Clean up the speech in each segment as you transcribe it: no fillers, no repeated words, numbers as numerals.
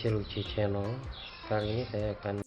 luce channel. Kali ini saya akan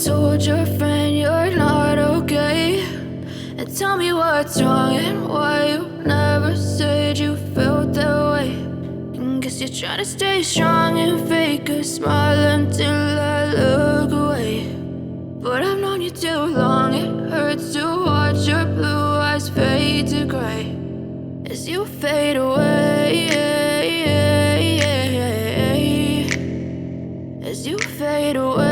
told your friend you're not okay, and tell me what's wrong and why you never said you felt that way. And guess you're trying to stay strong and fake a smile until I look away. But I've known you too long, it hurts to watch your blue eyes fade to gray as you fade away. fade away.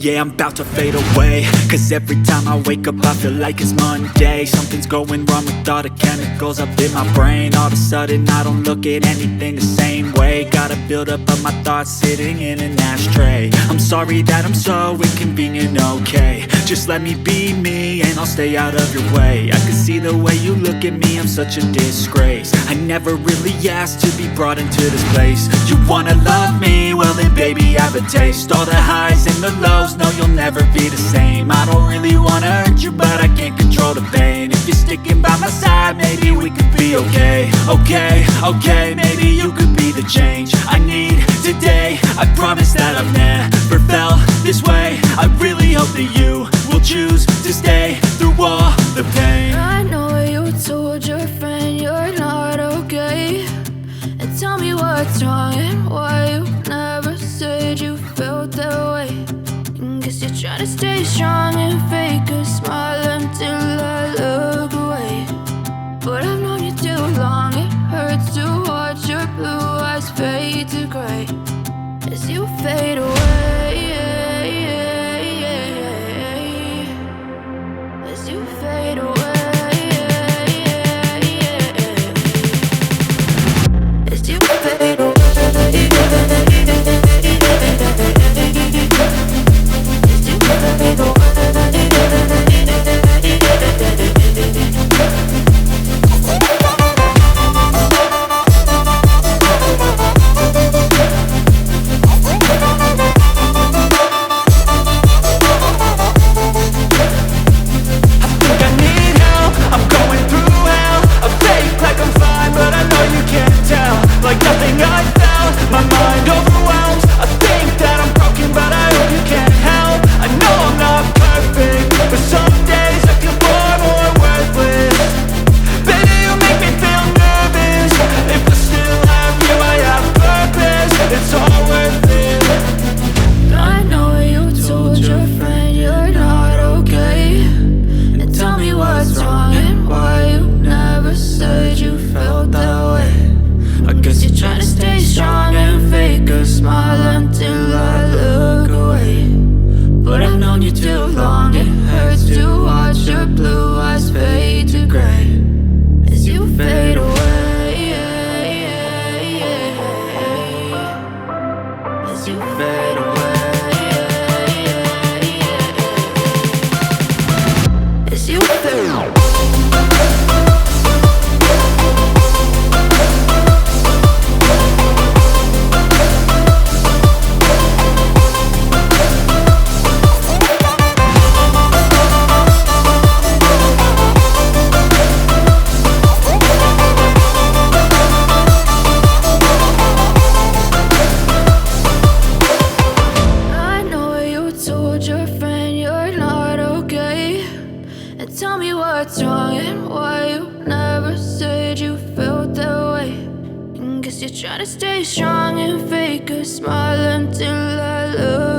Yeah, I'm about to fade away, cause every time I wake up I feel like it's Monday. Something's going wrong with all the chemicals up in my brain. All of a sudden I don't look at anything the same way. Got a buildup of my thoughts sitting in an ashtray. I'm sorry that I'm so inconvenient, okay. Just let me be me and I'll stay out of your way. I can see the way you look at me, I'm such a disgrace. I never really asked to be brought into this place. You wanna love me? Well then baby have a taste. All the highs and the lows, no you'll never be the same. I don't really wanna hurt you but I can't control the pain. If you're sticking by my side maybe we could be okay. Okay, maybe you could be the change I need today. I promise that I've never felt this way. I really hope that you will choose to stay through all the pain. I know you told your friend you're not okay, and tell me what's wrong and why you never said you felt that way. Guess you're trying to stay strong and fake a smile until I look away. But I've known you too long, it hurts to watch your blue eyes fade to gray as you fade away. As you fade away. As you fade away. Try to stay strong and fake a smile until I look